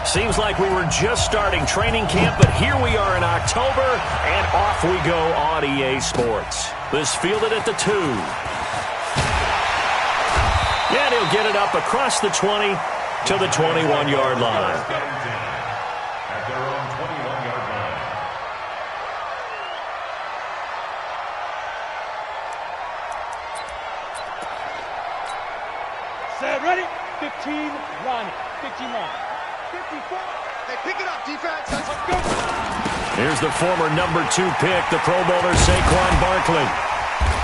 Seems like we were just starting training camp, but here we are in October, and off we go on EA Sports. This fielded at the 2. And he'll get it up across the 20 to the 21-yard line. At their own 21-yard line. Set, ready? 15, run. 15 run. 54. Hey, pick it up, defense. Let's go. Here's the former number 2 pick, the Pro Bowler Saquon Barkley.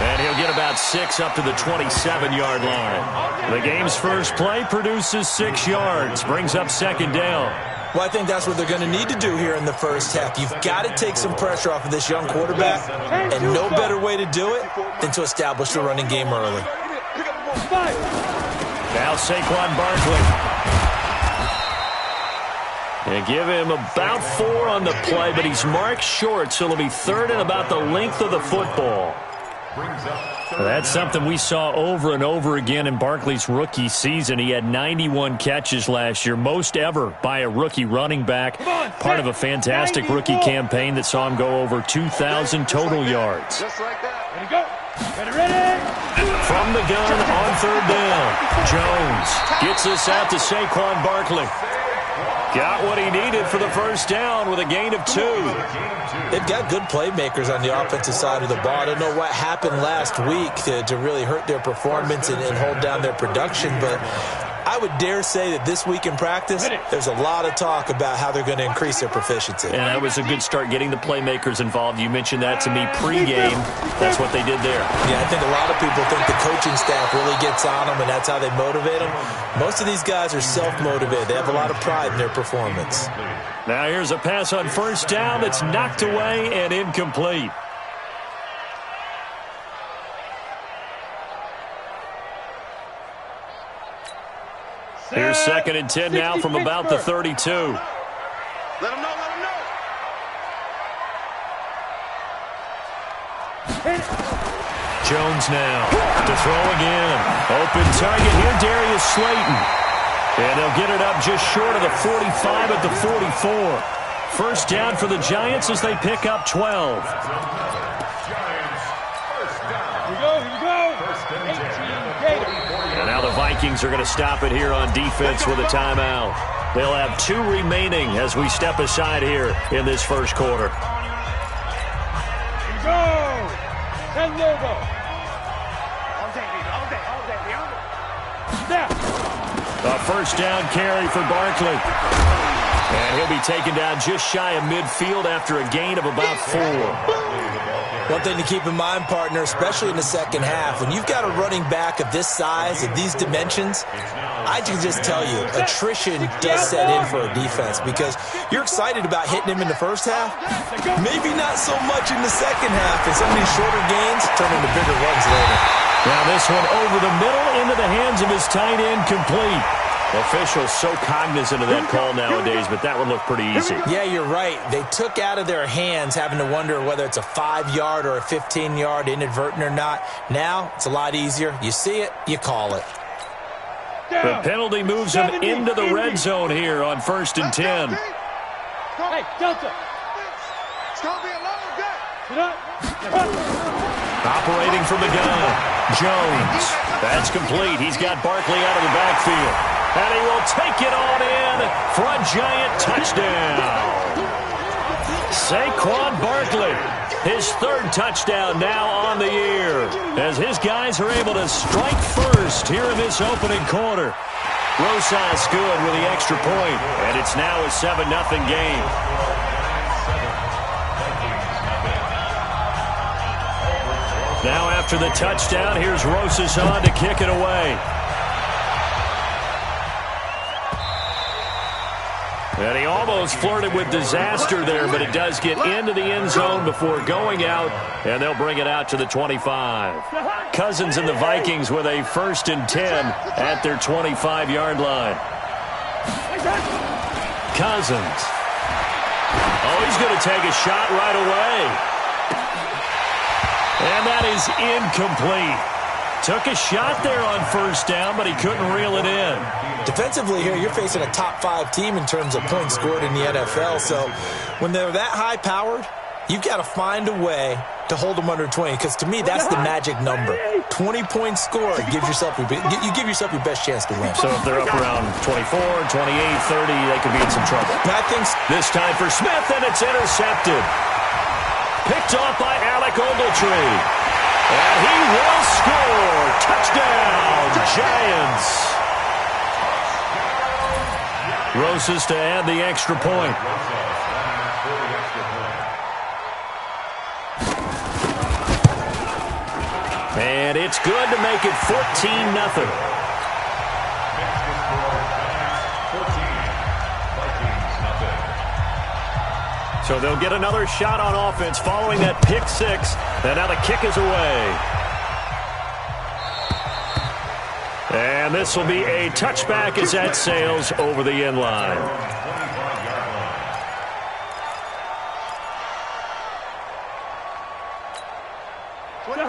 And he'll get about 6 up to the 27-yard line. The game's first play produces 6 yards, brings up second down. Well, I think that's what they're going to need to do here in the first half. You've got to take some pressure off of this young quarterback, and no better way to do it than to establish the running game early. Now Saquon Barkley. And give him about 4 on the play, but he's marked short, so it'll be third and about the length of the football. That's something we saw over and over again in Barkley's rookie season. He had 91 catches last year, most ever by a rookie running back, part of a fantastic rookie campaign that saw him go over 2,000 total yards. Just like that. Ready, go. Ready. From the gun on third down, Jones gets this out to Saquon Barkley. Got what he needed for the first down with a gain of 2. They've got good playmakers on the offensive side of the ball. I don't know what happened last week to really hurt their performance and hold down their production, but I would dare say that this week in practice, there's a lot of talk about how they're going to increase their proficiency. And that was a good start, getting the playmakers involved. You mentioned that to me pregame. That's what they did there. Yeah, I think a lot of people think the coaching staff really gets on them, and that's how they motivate them. Most of these guys are self-motivated. They have a lot of pride in their performance. Now here's a pass on first down that's knocked away and incomplete. Here's second and 10 now from about the 32. Let him know, let him know. Jones now to throw again. Open target here, Darius Slayton. And they'll get it up just short of the 45 at the 44. First down for the Giants as they pick up 12. And now the Vikings are going to stop it here on defense with a timeout. They'll have 2 remaining as we step aside here in this first quarter. A first down carry for Barkley. And he'll be taken down just shy of midfield after a gain of about 4. One thing to keep in mind, partner, especially in the second half, when you've got a running back of this size, of these dimensions, I can just tell you, attrition does set in for a defense because you're excited about hitting him in the first half, maybe not so much in the second half, and some of these shorter gains turn into bigger runs later. Now this one over the middle into the hands of his tight end, complete. Officials so cognizant of that call nowadays, but that one looked pretty easy. Yeah, you're right. They took out of their hands having to wonder whether it's a 5-yard or a 15-yard inadvertent or not. Now it's a lot easier. You see it, you call it. The penalty moves him into the red zone here on 1st and 10. Hey, Delta. It's going to be a long day. Operating from the gun, Jones. That's complete. He's got Barkley out of the backfield. And he will take it on in for a giant touchdown. Saquon Barkley, his 3rd touchdown now on the year, as his guys are able to strike first here in this opening quarter. Rosas good with the extra point, and it's now a 7-0 game. Now after the touchdown, here's Rosas on to kick it away. And he almost flirted with disaster there, but it does get into the end zone before going out, and they'll bring it out to the 25. Cousins and the Vikings with a 1st and 10 at their 25-yard line. Cousins. Oh, he's going to take a shot right away. And that is incomplete. Took a shot there on first down, but he couldn't reel it in. Defensively here, you're facing a top-5 team in terms of points scored in the NFL. So when they're that high-powered, you've got to find a way to hold them under 20, because to me, that's the magic number. 20 points scored gives yourself you give yourself your best chance to win. So if they're up around 24, 28, 30, they could be in some trouble. And I think this time for Smith, and it's intercepted. Picked off by Alec Ogletree. And he will score. Touchdown, Giants. Rosas to add the extra point. And it's good to make it 14-0. So they'll get another shot on offense following that pick six. And now the kick is away. And this will be a touchback as that sails over the end line.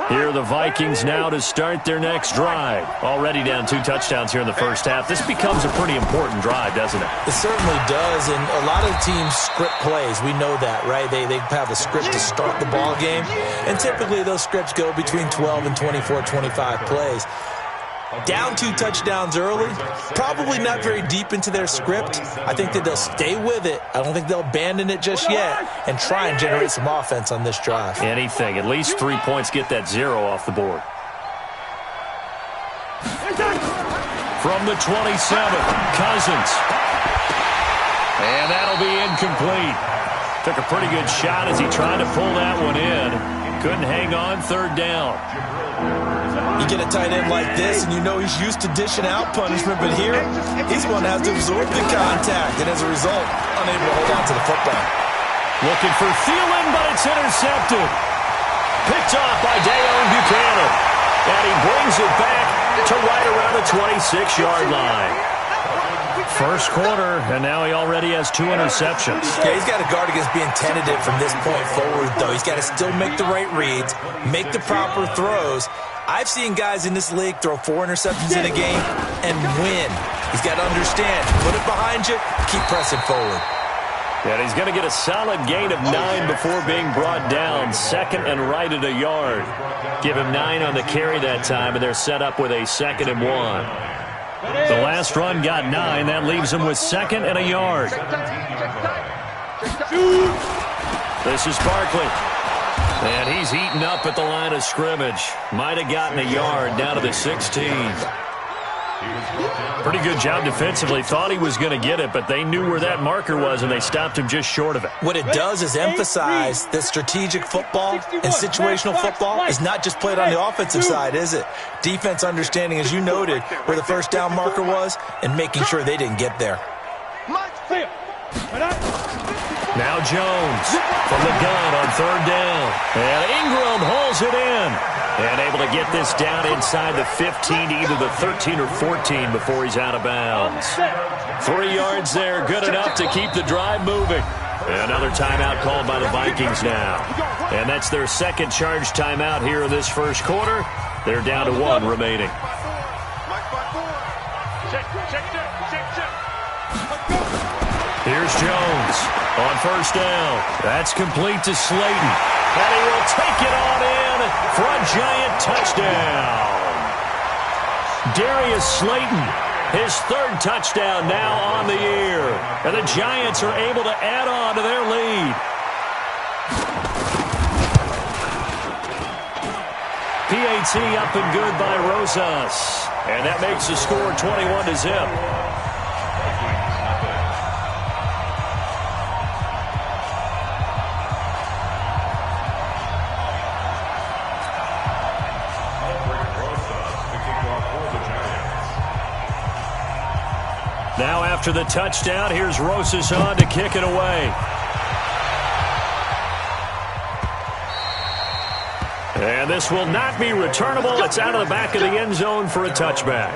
Here are the Vikings now to start their next drive. Already down 2 touchdowns here in the first half. This becomes a pretty important drive, doesn't it? It certainly does, and a lot of teams script plays. We know that, right? They have a script to start the ball game, and typically those scripts go between 12 and 24, 25 plays. Down 2 touchdowns early, probably not very deep into their script. I think that they'll stay with it. I don't think they'll abandon it just yet and try and generate some offense on this drive. Anything. At least 3 points, get that 0 off the board. From the 27, Cousins. And that'll be incomplete. Took a pretty good shot as he tried to pull that one in. Couldn't hang on, 3rd down. You get a tight end like this, and you know he's used to dishing out punishment, but here, he's going to have to absorb the contact, and as a result, unable to hold on to the football. Looking for Thielen, but it's intercepted. Picked off by Dayon Buchanan, and he brings it back to right around the 26-yard line. First quarter, and now he already has 2 interceptions. Yeah, he's got to guard against being tentative from this point forward, though. He's got to still make the right reads, make the proper throws. I've seen guys in this league throw 4 interceptions in a game and win. He's got to understand, put it behind you, keep pressing forward. And he's going to get a solid gain of 9 before being brought down. 2nd and right at a yard. Give him 9 on the carry that time, and they're set up with a 2nd and 1. The last run got 9. That leaves him with 2nd and a yard. This is Barkley. And he's eaten up at the line of scrimmage. Might have gotten a yard down to the 16. Pretty good job defensively. Thought he was going to get it, but they knew where that marker was, and they stopped him just short of it. What it does is emphasize that strategic football and situational football is not just played on the offensive side, is it? Defense understanding, as you noted, where the first down marker was and making sure they didn't get there. Now Jones from the gun on 3rd down. And Ingram hauls it in. And able to get this down inside the 15 to either the 13 or 14 before he's out of bounds. 3 yards there, good enough to keep the drive moving. Another timeout called by the Vikings now. And that's their 2nd charge timeout here in this first quarter. They're down to 1 remaining. Here's Jones on 1st down. That's complete to Slayton. And he will take it on in for a Giant touchdown. Darius Slayton, his 3rd touchdown now on the year. And the Giants are able to add on to their lead. PAT up and good by Rosas. And that makes the score 21-0. Now after the touchdown, here's Rosas on to kick it away. And this will not be returnable. It's out of the back of the end zone for a touchback.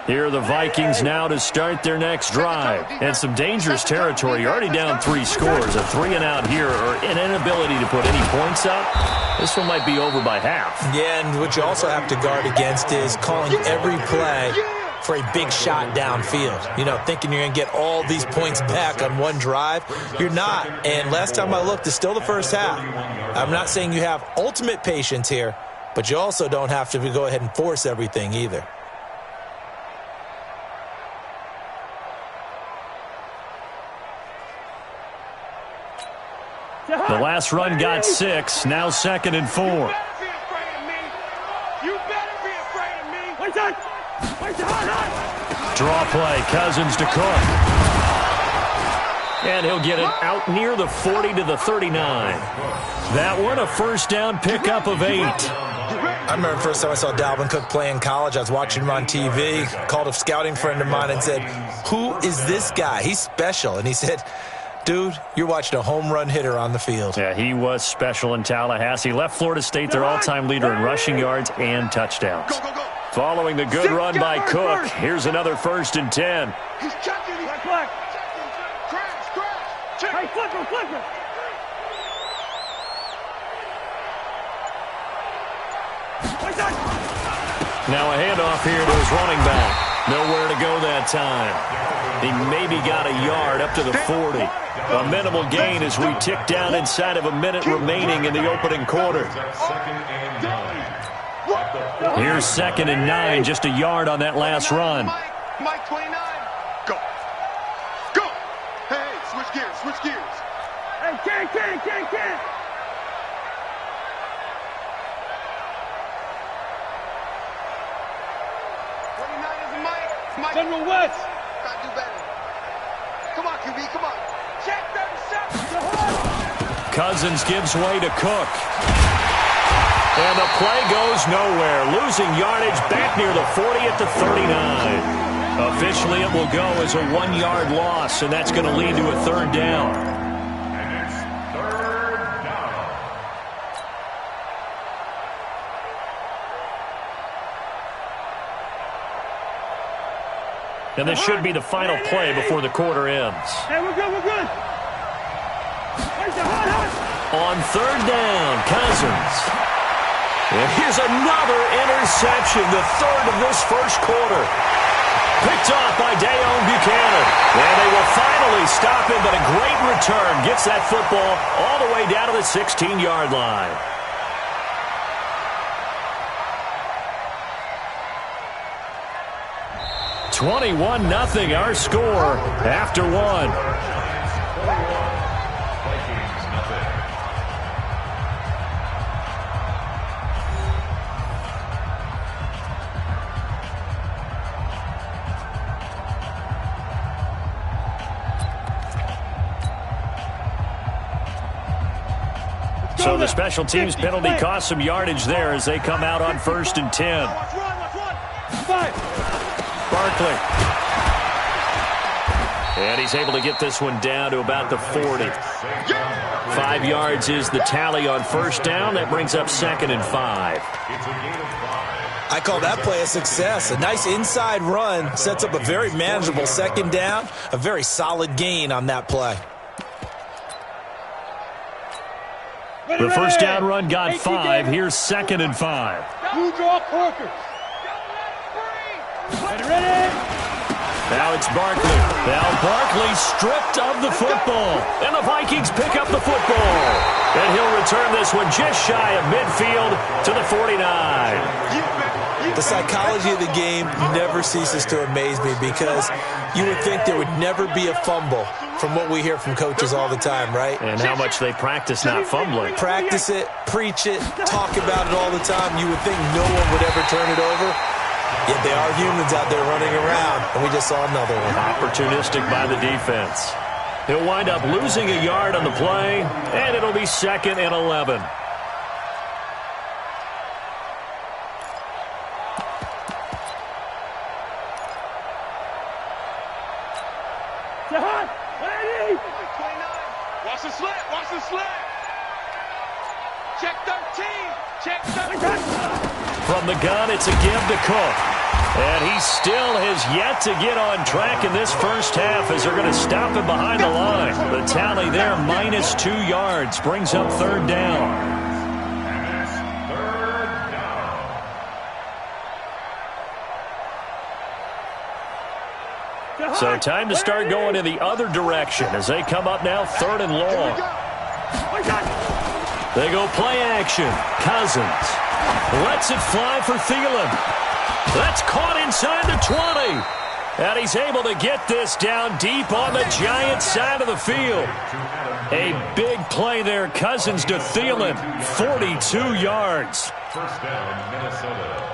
Here are the Vikings now to start their next drive. And some dangerous territory. You're already down 3 scores. A 3-and-out here or an inability to put any points up. This one might be over by half. Yeah, and what you also have to guard against is calling every play for a big shot downfield. You know, thinking you're going to get all these points back on one drive. You're not. And last time I looked, it's still the first half. I'm not saying you have ultimate patience here, but you also don't have to go ahead and force everything either. The last run got 6. Now 2nd and 4. You better be afraid of me. You better be afraid of me. Wait that. Draw play. Cousins to Cook. And he'll get it out near the 40 to the 39. That one a first down pickup of 8. I remember the first time I saw Dalvin Cook play in college. I was watching him on TV. Called a scouting friend of mine and said, "Who is this guy? He's special." And he said, "Dude, you're watching a home run hitter on the field." Yeah, he was special in Tallahassee. Left Florida State their all-time leader in rushing yards and touchdowns. Go, go, go. Following the good run by Cook, here's another 1st and 10. He's checking. Crash. Check. Hey, flipper. Now a handoff here to his running back. Nowhere to go that time. He maybe got a yard up to the 40. A minimal gain as we tick down inside of a minute remaining in the opening quarter. Here's 2nd and 9, just a yard on that last run. Mike 29. Go. Hey, switch gears. Hey, can't. 29 is Mike. General West. Gotta do better. Come on, QB, come on. Check 37. Cousins gives way to Cook. And the play goes nowhere. Losing yardage back near the 40 at the 39. Officially, it will go as a 1-yard loss, and that's going to lead to a 3rd down. And it's 3rd down. And this should be the final play before the quarter ends. Hey, we're good. On 3rd down, Cousins. And here's another interception, the 3rd of this first quarter. Picked off by Dayon Buchanan. And they will finally stop him, but a great return gets that football all the way down to the 16-yard line. (21-0) our score after 1. So the special teams penalty cost some yardage there as they come out on 1st and 10. Let's run. 5. Barkley. And he's able to get this one down to about the 40. 5 yards is the tally on 1st down. That brings up 2nd and 5. I call that play a success. A nice inside run sets up a very manageable 2nd down. A very solid gain on that play. The 1st down run got 5. Here's 2nd and 5. Blue draw Corkers. Ready. Now it's Barkley. Now Barkley stripped of the football. And the Vikings pick up the football. And he'll return this one just shy of midfield to the 49. The psychology of the game never ceases to amaze me because you would think there would never be a fumble from what we hear from coaches all the time, right? And how much they practice not fumbling. Practice it, preach it, talk about it all the time. You would think no one would ever turn it over. Yet they are humans out there running around, and we just saw another one. Opportunistic by the defense. He'll wind up losing a yard on the play, and it'll be 2nd and 11. Watch the slant. Check 13. From the gun, it's a give to Cook. And he still has yet to get on track in this first half as they're going to stop him behind the line. The tally there, minus 2 yards, brings up third down. So time to start going in the other direction as they come up now, third and long. They go play action. Cousins lets it fly for Thielen. That's caught inside the 20. And he's able to get this down deep on the Giants side of the field. A big play there. Cousins to Thielen. 42 yards. First down, Minnesota.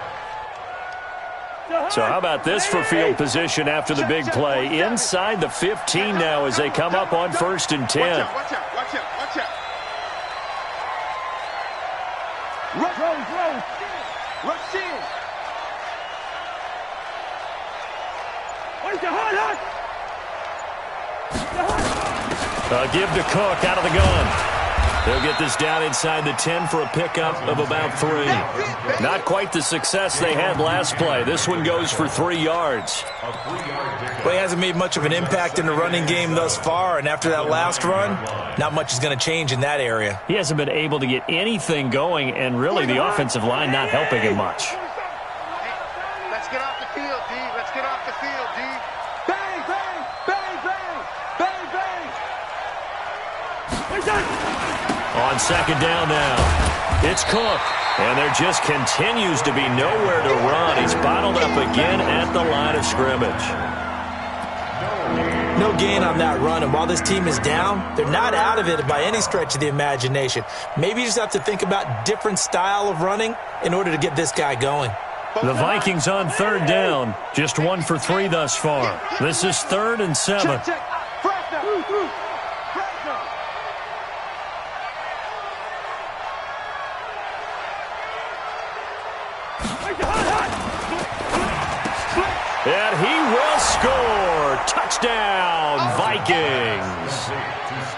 So how about this for field position after the big play? Inside the 15 now as they come up on 1st and 10. Watch out, watch out, watch out. Rush in. Where's the hot? Give to Cook out of the gun. They'll get this down inside the 10 for a pickup of about 3. Not quite the success they had last play. This one goes for 3 yards. Well, he hasn't made much of an impact in the running game thus far, and after that last run, not much is going to change in that area. He hasn't been able to get anything going, and really the offensive line not helping him much. Let's get off the field, D. Let's get off the field, D. Bang, bang, bang, bang, bang, bang. On second down now, it's Cook. And there just continues to be nowhere to run. He's bottled up again at the line of scrimmage. No gain on that run, and while this team is down, they're not out of it by any stretch of the imagination. Maybe you just have to think about different style of running in order to get this guy going. The Vikings on third down, just 1 for 3 thus far. This is 3rd and 7. And he will score. Touchdown, Vikings.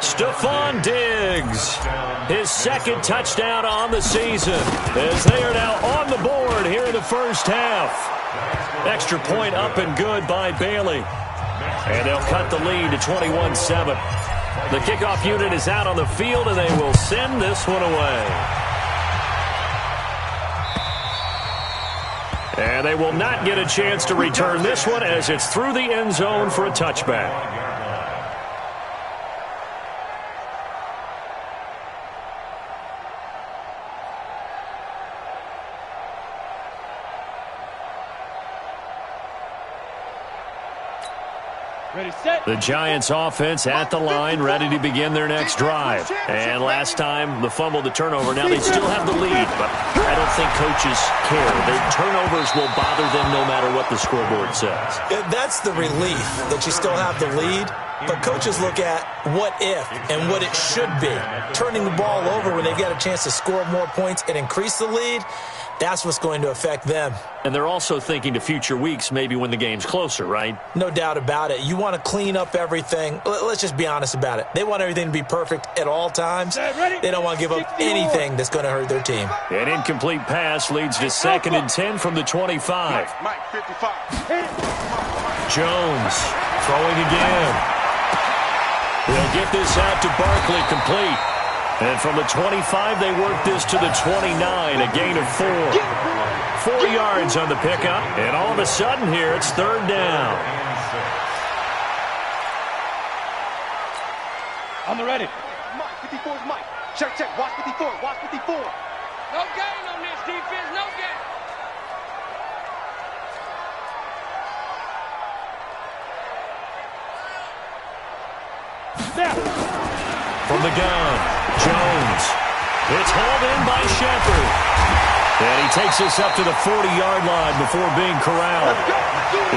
Stephon Diggs, his 2nd touchdown on the season, as they are now on the board here in the first half. Extra point up and good by Bailey. And they'll cut the lead to 21-7. The kickoff unit is out on the field, and they will send this one away. And they will not get a chance to return this one as it's through the end zone for a touchback. Ready, set. The Giants offense at the line, ready to begin their next drive. And last time, the fumble, the turnover. Now they still have the lead, but I don't think coaches care. Their turnovers will bother them no matter what the scoreboard says. That's the relief that you still have the lead. But coaches look at what if and what it should be. Turning the ball over when they get a chance to score more points and increase the lead, that's what's going to affect them. And they're also thinking to future weeks, maybe when the game's closer, right? No doubt about it. You want to clean up everything. Let's just be honest about it. They want everything to be perfect at all times. They don't want to give up anything that's going to hurt their team. An incomplete pass leads to 2nd and 10 from the 25. Mike, 55. Jones throwing again. They'll get this out to Barkley, complete. And from the 25, they work this to the 29, a gain of 4. 4 yards on the pickup, and all of a sudden here, it's third down. On the ready. Mike, 54 is Mike. Check, check. Watch 54. Watch 54. No gain on this defense. No gain. From the gun, Jones. It's hauled in by Shepard. And he takes us up to the 40-yard line before being corralled.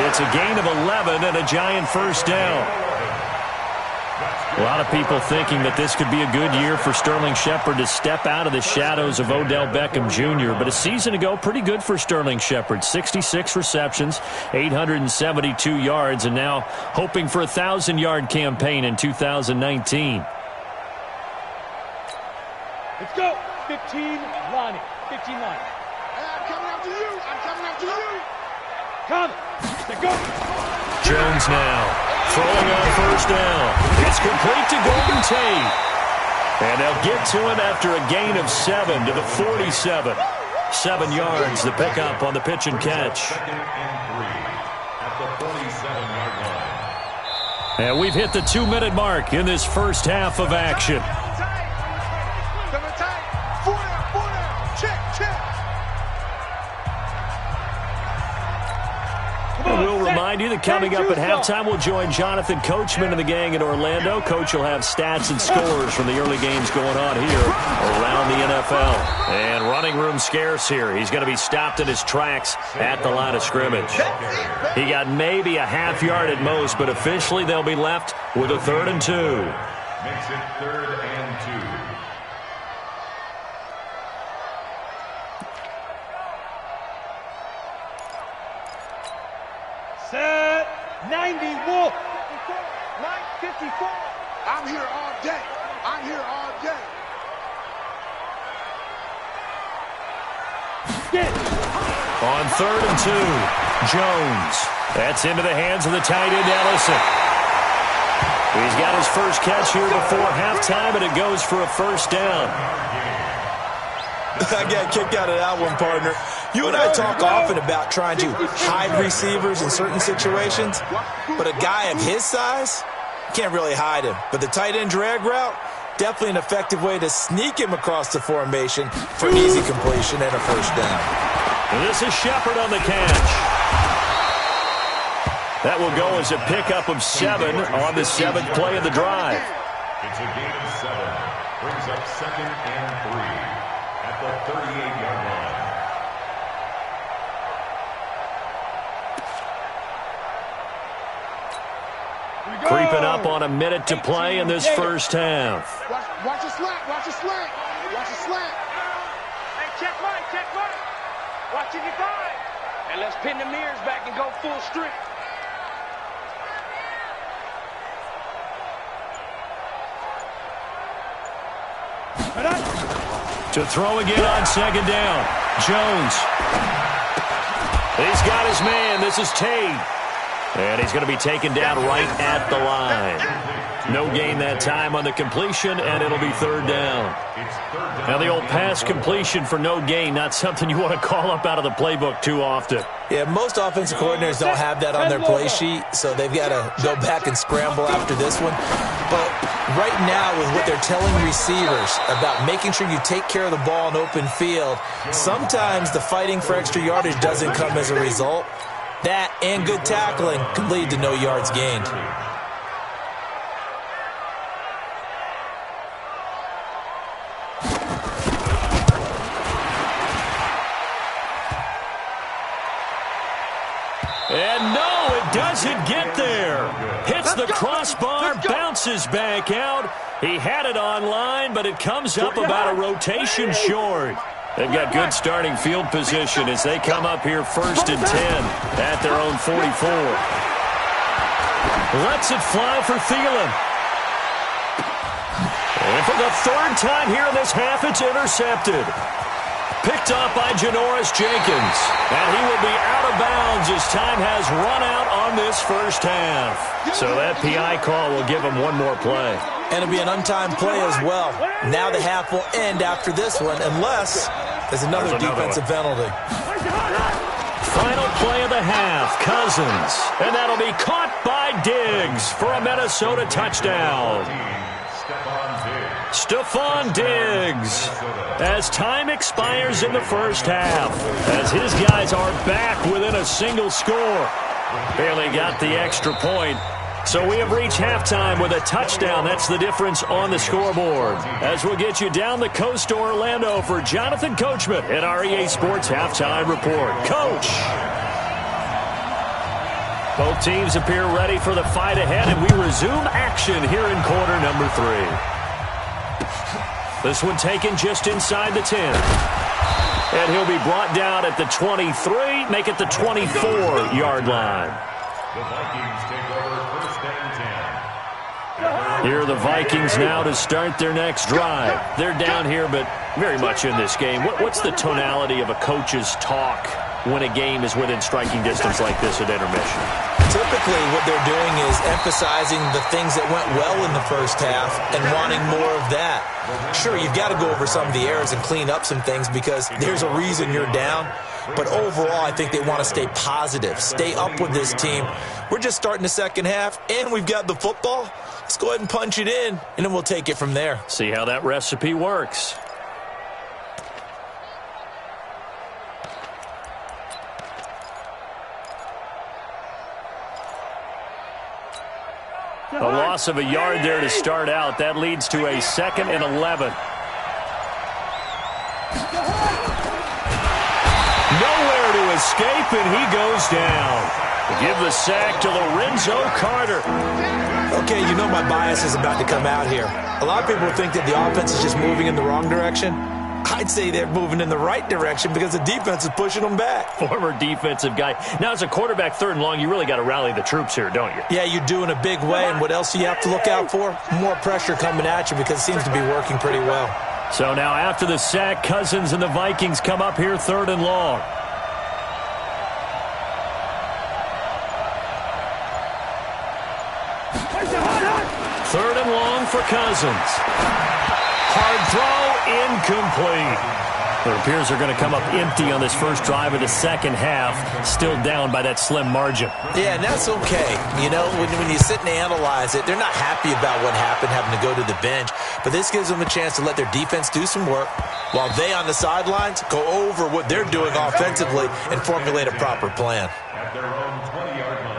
It's a gain of 11 and a Giant first down. A lot of people thinking that this could be a good year for Sterling Shepard to step out of the shadows of Odell Beckham Jr. But a season ago, pretty good for Sterling Shepard. 66 receptions, 872 yards, and now hoping for a 1,000-yard campaign in 2019. Let's go. 15, Lonnie. 15 line. Hey, I'm coming after you. I'm coming after you. Come. Go. Jones now throwing on first down. It's complete to Golden Tate. And they'll get to him after a gain of 7 to the 47. 7 yards, the pickup on the pitch and catch. Second and 3 at the 47-yard line. And we've hit the 2-minute mark in this first half of action. We'll remind you that coming up at halftime, we'll join Jonathan Coachman and the gang in Orlando. Coach will have stats and scores from the early games going on here around the NFL. And running room scarce here. He's going to be stopped in his tracks at the line of scrimmage. He got maybe a half yard at most, but officially they'll be left with a 3rd and 2. Makes it 3rd and 2. Set. 90 Wolf. 954. I'm here all day. I'm here all day. Get. On 3rd and 2, Jones. That's into the hands of the tight end, Ellison. He's got his first catch here before halftime, and it goes for a first down. I got kicked out of that one, partner. You and I talk often about trying to hide receivers in certain situations, but a guy of his size, can't really hide him. But the tight end drag route, definitely an effective way to sneak him across the formation for easy completion and a first down. And this is Shepard on the catch. That will go as a pickup of 7 on the 7th play of the drive. It's a gain of 7. Brings up 2nd and 3 at the 38-yard line. Creeping up on a minute to play in this first half. Watch your slant. Watch your slant. Watch your slant. Hey, check mine. Check mine. Watch if you find. And let's pin the mirrors back and go full strength. To throw again on 2nd down. Jones. He's got his man. This is Tate. And he's going to be taken down right at the line. No gain that time on the completion, and it'll be 3rd down. Now, the old pass completion for no gain, not something you want to call up out of the playbook too often. Yeah, most offensive coordinators don't have that on their play sheet, so they've got to go back and scramble after this one. But right now, with what they're telling receivers about making sure you take care of the ball in open field, sometimes the fighting for extra yardage doesn't come as a result. That and good tackling can lead to no yards gained. And no, it doesn't get there. Hits the crossbar, bounces back out. He had it on line, but it comes up about a rotation short. They've got good starting field position as they come up here 1st and 10 at their own 44. Lets it fly for Thielen. And for the 3rd time here in this half, it's intercepted. Picked up by Janoris Jenkins. And he will be out of bounds as time has run out on this first half. So that PI call will give him one more play. And it'll be an untimed play as well. Now the half will end after this one, unless there's another defensive penalty. Final play of the half, Cousins. And that'll be caught by Diggs for a Minnesota touchdown. Stephon Diggs, as time expires in the first half, as his guys are back within a single score. Barely got the extra point. So we have reached halftime with a touchdown. That's the difference on the scoreboard. As we'll get you down the coast to Orlando for Jonathan Coachman at our EA Sports Halftime Report. Coach! Both teams appear ready for the fight ahead, and we resume action here in quarter number 3. This one taken just inside the 10. And he'll be brought down at the 23, make it the 24-yard line. The Vikings take over 1st and 10. Here are the Vikings now to start their next drive. They're down here, but very much in this game. What's the tonality of a coach's talk when a game is within striking distance like this at intermission? Typically, what they're doing is emphasizing the things that went well in the first half and wanting more of that. Sure, you've got to go over some of the errors and clean up some things because there's a reason you're down. But overall, I think they want to stay positive, stay up with this team. We're just starting the second half, and we've got the football. Let's go ahead and punch it in, and then we'll take it from there. See how that recipe works. A loss of a yard there to start out. That leads to a 2nd and 11. Nowhere to escape, and he goes down. Give the sack to Lorenzo Carter. Okay, you know my bias is about to come out here. A lot of people think that the offense is just moving in the wrong direction. I'd say they're moving in the right direction because the defense is pushing them back. Former defensive guy. Now, as a quarterback, 3rd and long, you really got to rally the troops here, don't you? Yeah, you do in a big way. And what else do you have to look out for? More pressure coming at you because it seems to be working pretty well. So now after the sack, Cousins and the Vikings come up here 3rd and long. Third and long for Cousins. Hard throw, incomplete. It appears they're going to come up empty on this first drive of the second half, still down by that slim margin. Yeah, and that's okay. You know, when you sit and analyze it, they're not happy about what happened, having to go to the bench. But this gives them a chance to let their defense do some work while they on the sidelines go over what they're doing offensively and formulate a proper plan. At their own 20-yard line.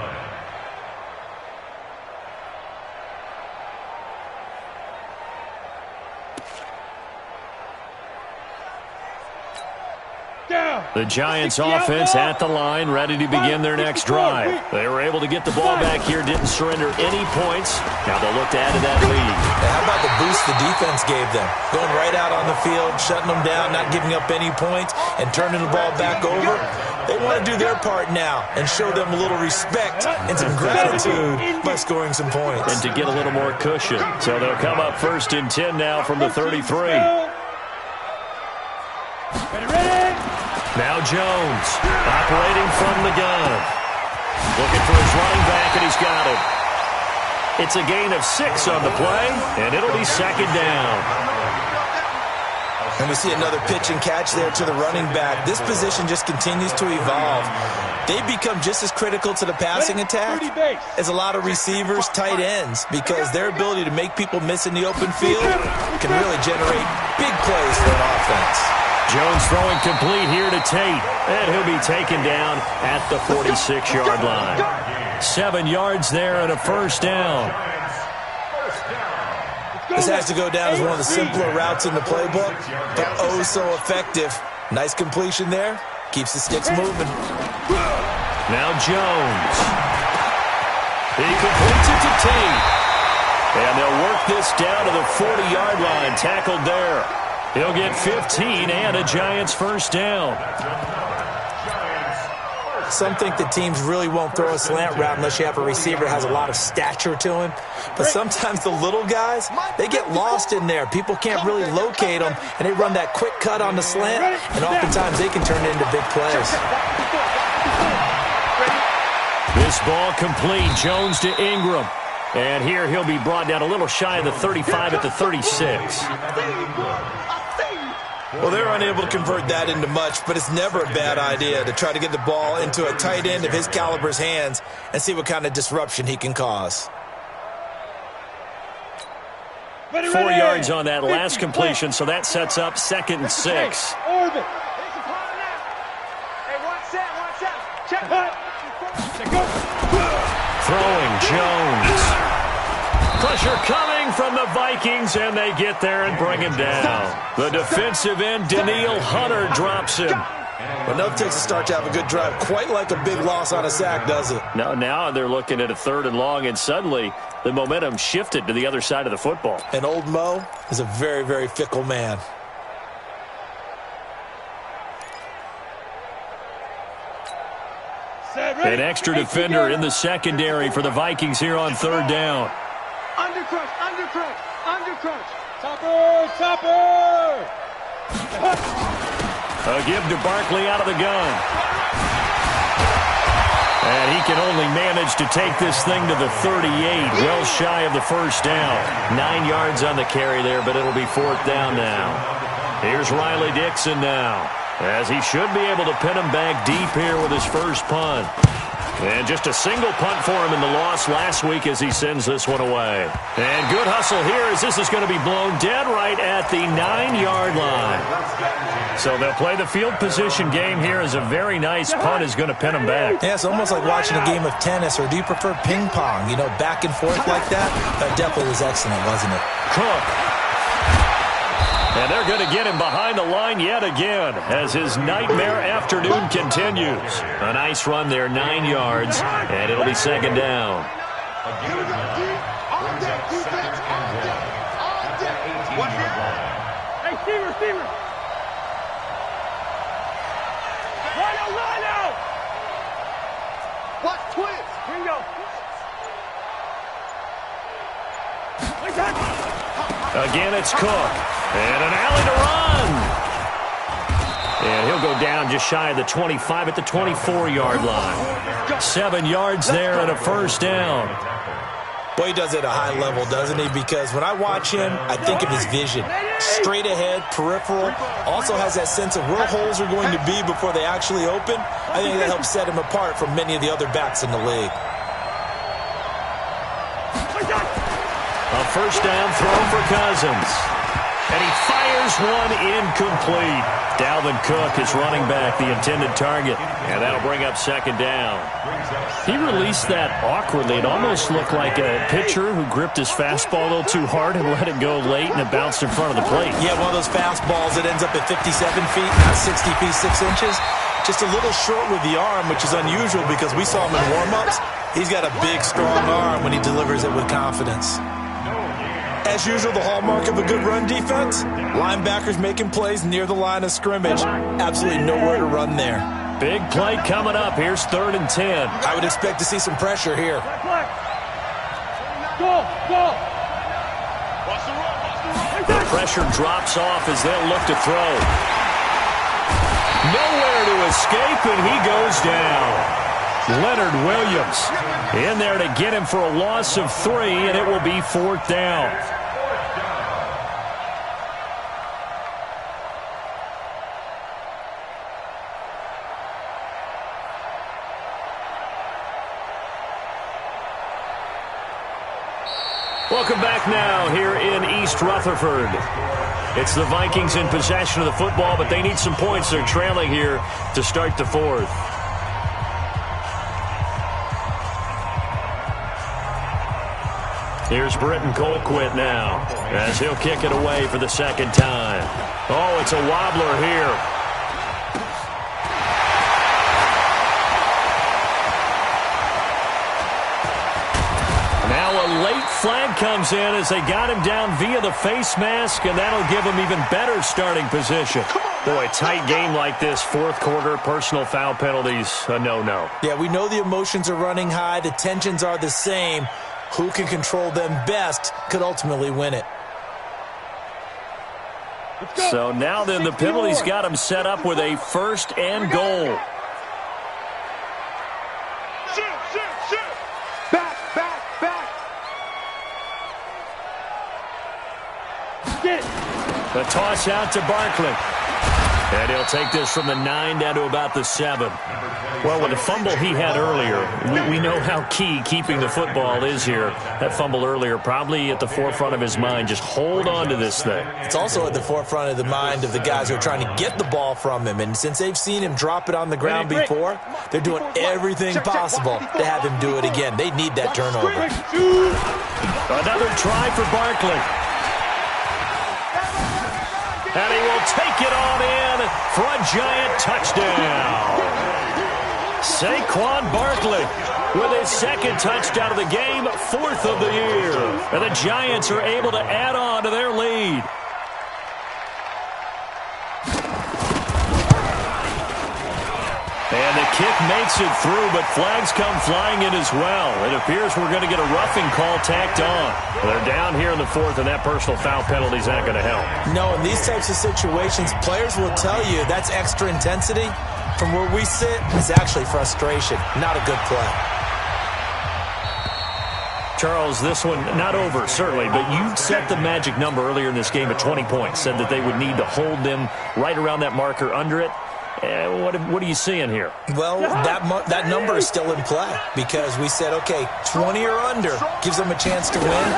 The Giants offense at the line, ready to begin their next drive. They were able to get the ball back here, didn't surrender any points. Now they'll look to add to that lead. How about the boost the defense gave them? Going right out on the field, shutting them down, not giving up any points, and turning the ball back over. They want to do their part now and show them a little respect and some gratitude by scoring some points. And to get a little more cushion. So they'll come up 1st and 10 now from the 33. Now Jones, operating from the gun. Looking for his running back, and he's got him. It's a gain of 6 on the play, and it'll be 2nd down. And we see another pitch and catch there to the running back. This position just continues to evolve. They become just as critical to the passing attack as a lot of receivers, tight ends, because their ability to make people miss in the open field can really generate big plays for an offense. Jones throwing complete here to Tate, and he'll be taken down at the 46-yard line. 7 yards there and a 1st down. This has to go down as one of the simpler routes in the playbook, but oh so effective. Nice completion there. Keeps the sticks moving. Now Jones. He completes it to Tate. And they'll work this down to the 40-yard line. Tackled there. He'll get 15 and a Giants 1st down. Some think that teams really won't throw a slant route unless you have a receiver that has a lot of stature to him. But sometimes the little guys, they get lost in there. People can't really locate them, and they run that quick cut on the slant, and oftentimes they can turn it into big plays. This ball complete. Jones to Ingram. And here he'll be brought down a little shy of the 35 at the 36. Well, they're unable to convert that into much, but it's never a bad idea to try to get the ball into a tight end of his caliber's hands and see what kind of disruption he can cause. 4 yards on that last completion, so that sets up 2nd and 6. Throwing Jones. Pressure coming from the Vikings, and they get there and bring him down. The defensive end, Danielle Hunter, drops him. Enough takes a start to have a good drive. Quite like a big loss on a sack, does it? Now they're looking at a 3rd and long, and suddenly the momentum shifted to the other side of the football. And old Mo is a very, very fickle man. An extra defender in the secondary for the Vikings here on 3rd down. Undercrush, undercrush, undercrush. Topper! A give to Barkley out of the gun. he can only manage to take this thing to the 38, well shy of the first down. 9 yards on the carry there, but it'll be 4th down now. Here's Riley Dixon now, as he should be able to pin him back deep here with his first punt. And just a single punt for him in the loss last week as he sends this one away. And good hustle here as this is going to be blown dead right at the 9-yard line. So they'll play the field position game here as a very nice punt is going to pin him back. Yeah, it's almost like watching a game of tennis, or do you prefer ping pong? You know, back and forth like that? That definitely was excellent, wasn't it? Cook. And they're going to get him behind the line yet again as his nightmare afternoon continues. A nice run there, 9 yards, and it'll be 2nd down. Hey, receiver. Line out. Watch twins. Here you go. Again, it's Cook. And an alley to run. And he'll go down just shy of the 25 at the 24-yard line. 7 yards there and a first down. Boy, he does it at a high level, doesn't he? Because when I watch him, I think of his vision. Straight ahead, peripheral. Also has that sense of where holes are going to be before they actually open. I think that helps set him apart from many of the other backs in the league. A first down throw for Cousins. And he fires one incomplete. Dalvin Cook is running back, the intended target. And that'll bring up 2nd down. He released that awkwardly. It almost looked like a pitcher who gripped his fastball a little too hard and let it go late, and it bounced in front of the plate. Yeah, one of those fastballs that ends up at 57 feet, not 60 feet, 6 inches. Just a little short with the arm, which is unusual because we saw him in warm-ups. He's got a big, strong arm when he delivers it with confidence. As usual, the hallmark of a good run defense, linebackers making plays near the line of scrimmage. Absolutely nowhere to run there. Big play coming up. Here's 3rd and 10. I would expect to see some pressure here. Go. The pressure drops off as they'll look to throw. Nowhere to escape, and he goes down. Leonard Williams in there to get him for a loss of 3, and it will be 4th down. Welcome back now here in East Rutherford. It's the Vikings in possession of the football, but they need some points. They're trailing here to start the 4th. Here's Britton Colquitt now as he'll kick it away for the 2nd time. Oh, it's a wobbler here. Now a late flag comes in as they got him down via the face mask, and that'll give him even better starting position. Boy, a tight game like this, 4th quarter, personal foul penalties, a no-no. Yeah, we know the emotions are running high. The tensions are the same. Who can control them best could ultimately win it. So now then the penalty's got him set up with a 1st and goal. Shoot. Back. Get it. The toss out to Barkley. And he'll take this from the 9 down to about the 7. Well, with the fumble he had earlier, we know how key keeping the football is here. That fumble earlier probably at the forefront of his mind. Just hold on to this thing. It's also at the forefront of the mind of the guys who are trying to get the ball from him. And since they've seen him drop it on the ground before, they're doing everything possible to have him do it again. They need that turnover. Another try for Barkley. And he will take it on in for a giant touchdown. Saquon Barkley with his 2nd touchdown of the game, 4th of the year. And the Giants are able to add on to their lead. And the kick makes it through, but flags come flying in as well. It appears we're going to get a roughing call tacked on. They're down here in the 4th, and that personal foul penalty is not going to help. No, in these types of situations, players will tell you that's extra intensity. From where we sit, it's actually frustration, not a good play. Charles, this one not over, certainly, but you set the magic number earlier in this game at 20 points, said that they would need to hold them right around that marker under it. What are you seeing here? Well, that number is still in play because we said, okay, 20 or under gives them a chance to win.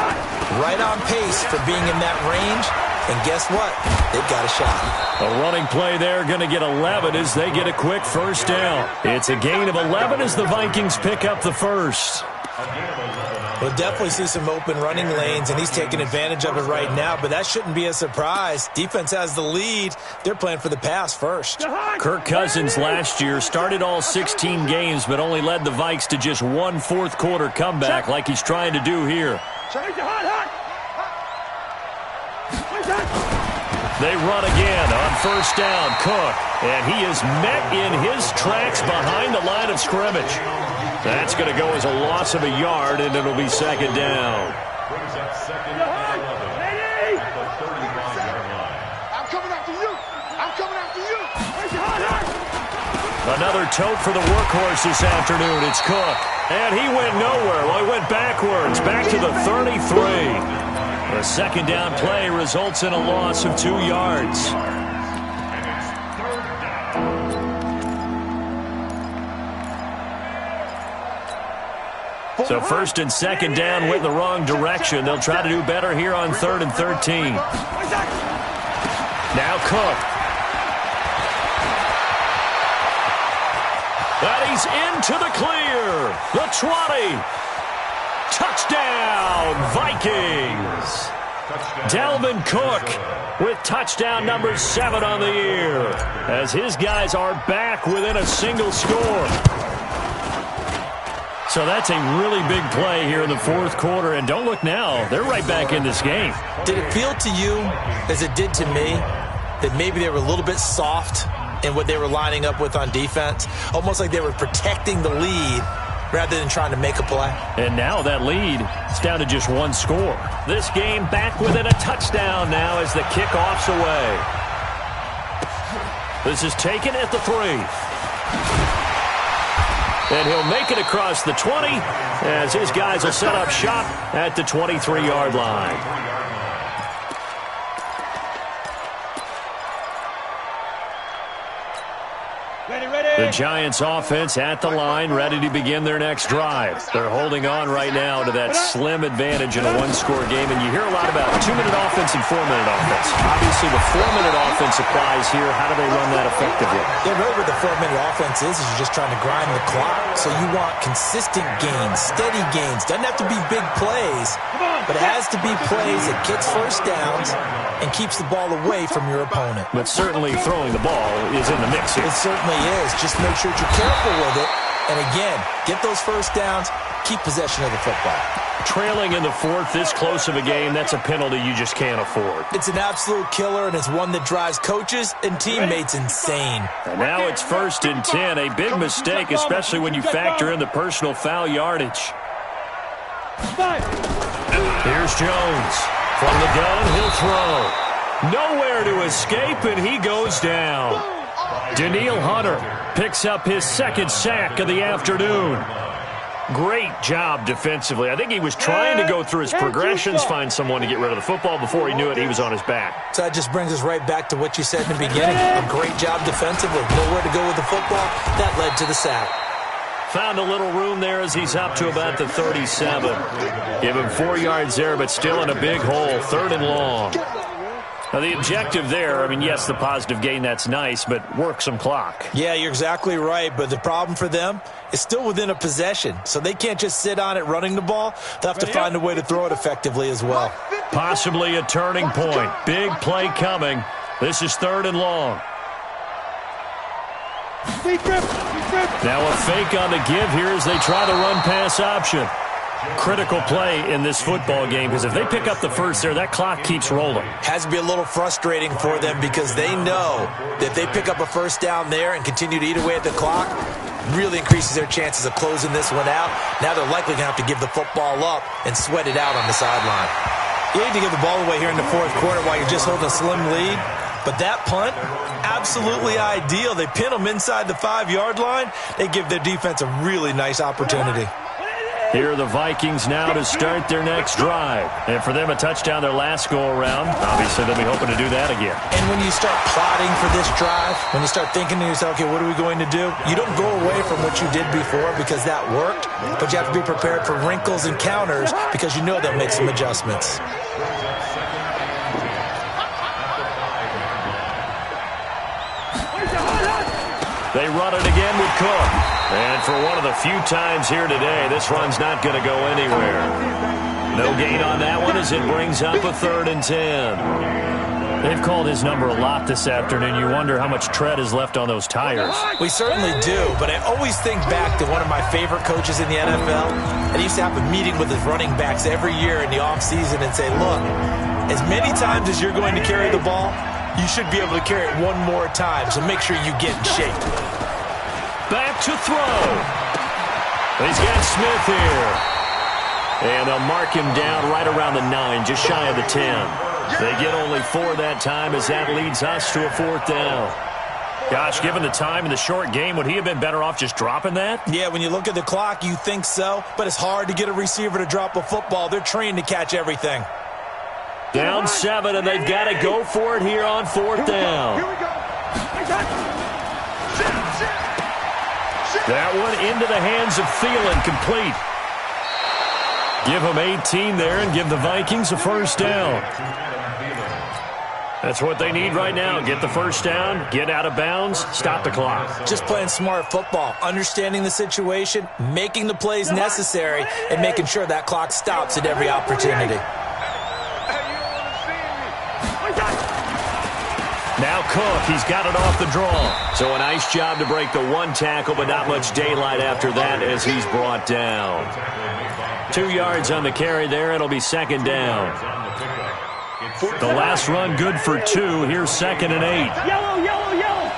Right on pace for being in that range. And guess what? They've got a shot. A running play there, going to get 11 as they get a quick first down. It's a gain of 11 as the Vikings pick up the first. We'll definitely see some open running lanes, and he's taking advantage of it right now, but that shouldn't be a surprise. Defense has the lead. They're playing for the pass first. Kirk Cousins last year started all 16 games, but only led the Vikes to just one fourth-quarter comeback like he's trying to do here. They run again on first down, Cook, and he is met in his tracks behind the line of scrimmage. That's going to go as a loss of a yard, and it'll be second down. Brings up second and 11 at the 35-yard line. I'm coming after you. I'm coming after you. Another tote for the workhorse this afternoon. It's Cook. And he went nowhere. Well, he went backwards, back to the 33. The second down play results in a loss of 2 yards. So first and second down went in the wrong direction. They'll try to do better here on 3rd and 13. Now Cook. And he's into the clear. The 20. Touchdown, Vikings. Dalvin Cook with touchdown number 7 on the year as his guys are back within a single score. So that's a really big play here in the fourth quarter. And don't look now. They're right back in this game. Did it feel to you, as it did to me, that maybe they were a little bit soft in what they were lining up with on defense? Almost like they were protecting the lead rather than trying to make a play. And now that lead is down to just one score. This game back within a touchdown now as the kickoff's away. This is taken at the 3. And he'll make it across the 20 as his guys will set up shop at the 23-yard line. The Giants offense at the line, ready to begin their next drive. They're holding on right now to that slim advantage in a one-score game, and you hear a lot about 2-minute offense and 4-minute offense. Obviously, the 4-minute offense applies here. How do they run that effectively? Yeah, really what the 4-minute offense is you're just trying to grind the clock. So you want consistent gains, steady gains. Doesn't have to be big plays, but it has to be plays that gets first downs and keeps the ball away from your opponent. But certainly throwing the ball is in the mix here. It certainly is. Just make sure you're careful with it. And again, get those first downs, keep possession of the football. Trailing in the fourth, this close of a game, that's a penalty you just can't afford. It's an absolute killer, and it's one that drives coaches and teammates insane. And now it's 1st and 10, a big mistake, especially when you factor in the personal foul yardage. Here's Jones. From the gun, he'll throw. Nowhere to escape, and he goes down. Daniil Hunter picks up his second sack of the afternoon. Great job defensively. I think he was trying to go through his progressions, find someone to get rid of the football. Before he knew it, he was on his back. So that just brings us right back to what you said in the beginning. A great job defensively. Nowhere to go with the football. That led to the sack. Found a little room there as he's up to about the 37. Give him 4 yards there, but still in a big hole. 3rd and long. Now, the objective there, I mean, yes, the positive gain, that's nice, but work some clock. Yeah, you're exactly right, but the problem for them is still within a possession, so they can't just sit on it running the ball. They'll have to find a way to throw it effectively as well. Possibly a turning point. Big play coming. This is 3rd and long. Now a fake on the give here as they try the run-pass option. Critical play in this football game because if they pick up the first there, that clock keeps rolling. Has to be a little frustrating for them because they know that if they pick up a first down there and continue to eat away at the clock, really increases their chances of closing this one out. Now they're likely going to have to give the football up and sweat it out on the sideline. You need to give the ball away here in the fourth quarter while you're just holding a slim lead. But that punt, absolutely ideal. They pin them inside the 5-yard line. They give their defense a really nice opportunity. Here are the Vikings now to start their next drive. And for them, a touchdown their last go-around. Obviously, they'll be hoping to do that again. And when you start plotting for this drive, when you start thinking to yourself, okay, what are we going to do? You don't go away from what you did before because that worked, but you have to be prepared for wrinkles and counters because you know they'll make some adjustments. They run it again with Cook. And for one of the few times here today, this run's not going to go anywhere. No gain on that one as it brings up a 3rd and 10. They've called his number a lot this afternoon. You wonder how much tread is left on those tires. We certainly do, but I always think back to one of my favorite coaches in the NFL. And he used to have a meeting with his running backs every year in the offseason and say, look, as many times as you're going to carry the ball, you should be able to carry it one more time, so make sure you get in shape. Back to throw. He's got Smith here. And they'll mark him down right around the 9, just shy of the 10. They get only 4 that time as that leads us to a 4th down. Gosh, given the time in the short game, would he have been better off just dropping that? Yeah, when you look at the clock, you think so, but it's hard to get a receiver to drop a football. They're trained to catch everything. Down 7, and they've got to go for it here on 4th down. Here we go. That one into the hands of Thielen, complete. Give him 18 there and give the Vikings a 1st down. That's what they need right now. Get the 1st down, get out of bounds, stop the clock. Just playing smart football, understanding the situation, making the plays necessary, and making sure that clock stops at every opportunity. Now Cook, he's got it off the draw. So a nice job to break the 1 tackle, but not much daylight after that as he's brought down. 2 yards on the carry there. It'll be 2nd down. The last run good for 2. Here's 2nd and 8. Yellow, yellow, yellow.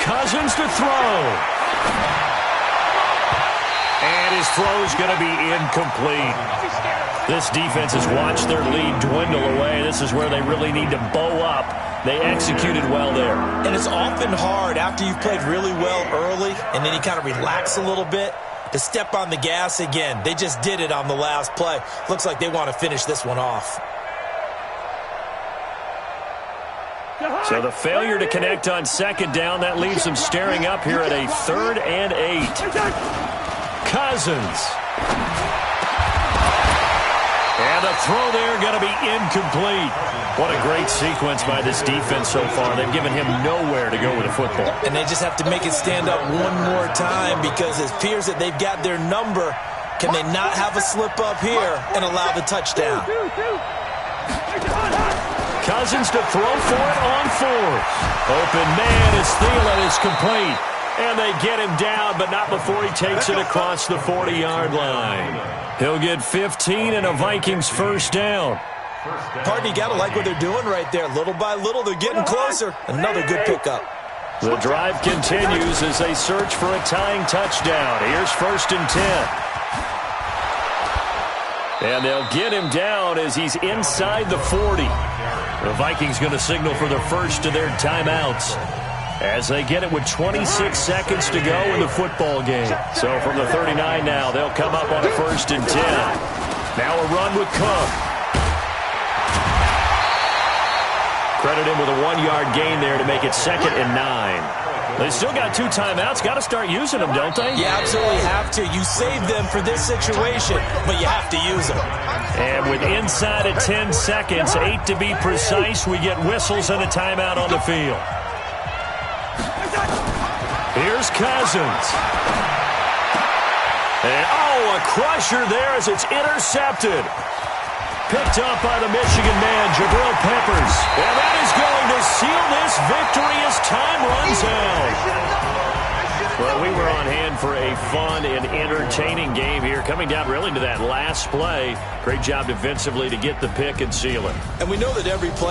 Cousins to throw. And his throw's going to be incomplete. This defense has watched their lead dwindle away. This is where they really need to bow up. They executed well there. And it's often hard after you've played really well early and then you kind of relax a little bit to step on the gas again. They just did it on the last play. Looks like they want to finish this one off. So the failure to connect on 2nd down, that leaves them staring up here at a 3rd and 8. Cousins. And a throw there going to be incomplete. What a great sequence by this defense so far. They've given him nowhere to go with the football. And they just have to make it stand up one more time because it appears that they've got their number. Can they not have a slip up here and allow the touchdown? Cousins to throw for it on 4th. Open man as Thielen is complete. And they get him down, but not before he takes it across the 40-yard line. He'll get 15 and a Vikings 1st down. Partner, you got to like what they're doing right there. Little by little, they're getting closer. Another good pickup. The drive continues as they search for a tying touchdown. Here's 1st and 10. And they'll get him down as he's inside the 40. The Vikings going to signal for the first of their timeouts as they get it with 26 seconds to go in the football game. So from the 39 now, they'll come up on a 1st and 10. Now a run with Cook. Credit him with a 1-yard gain there to make it 2nd and 9. They still got 2 timeouts. Got to start using them, don't they? You absolutely have to. You save them for this situation, but you have to use them. And with inside of 10 seconds, 8 to be precise, we get whistles and a timeout on the field. Here's Cousins. And, a crusher there as it's intercepted. Picked up by the Michigan man, Jabril Peppers. And that is going to seal this victory as time runs out. Well, we were on hand for a fun and entertaining game here, coming down really to that last play. Great job defensively to get the pick and seal it. And we know that every play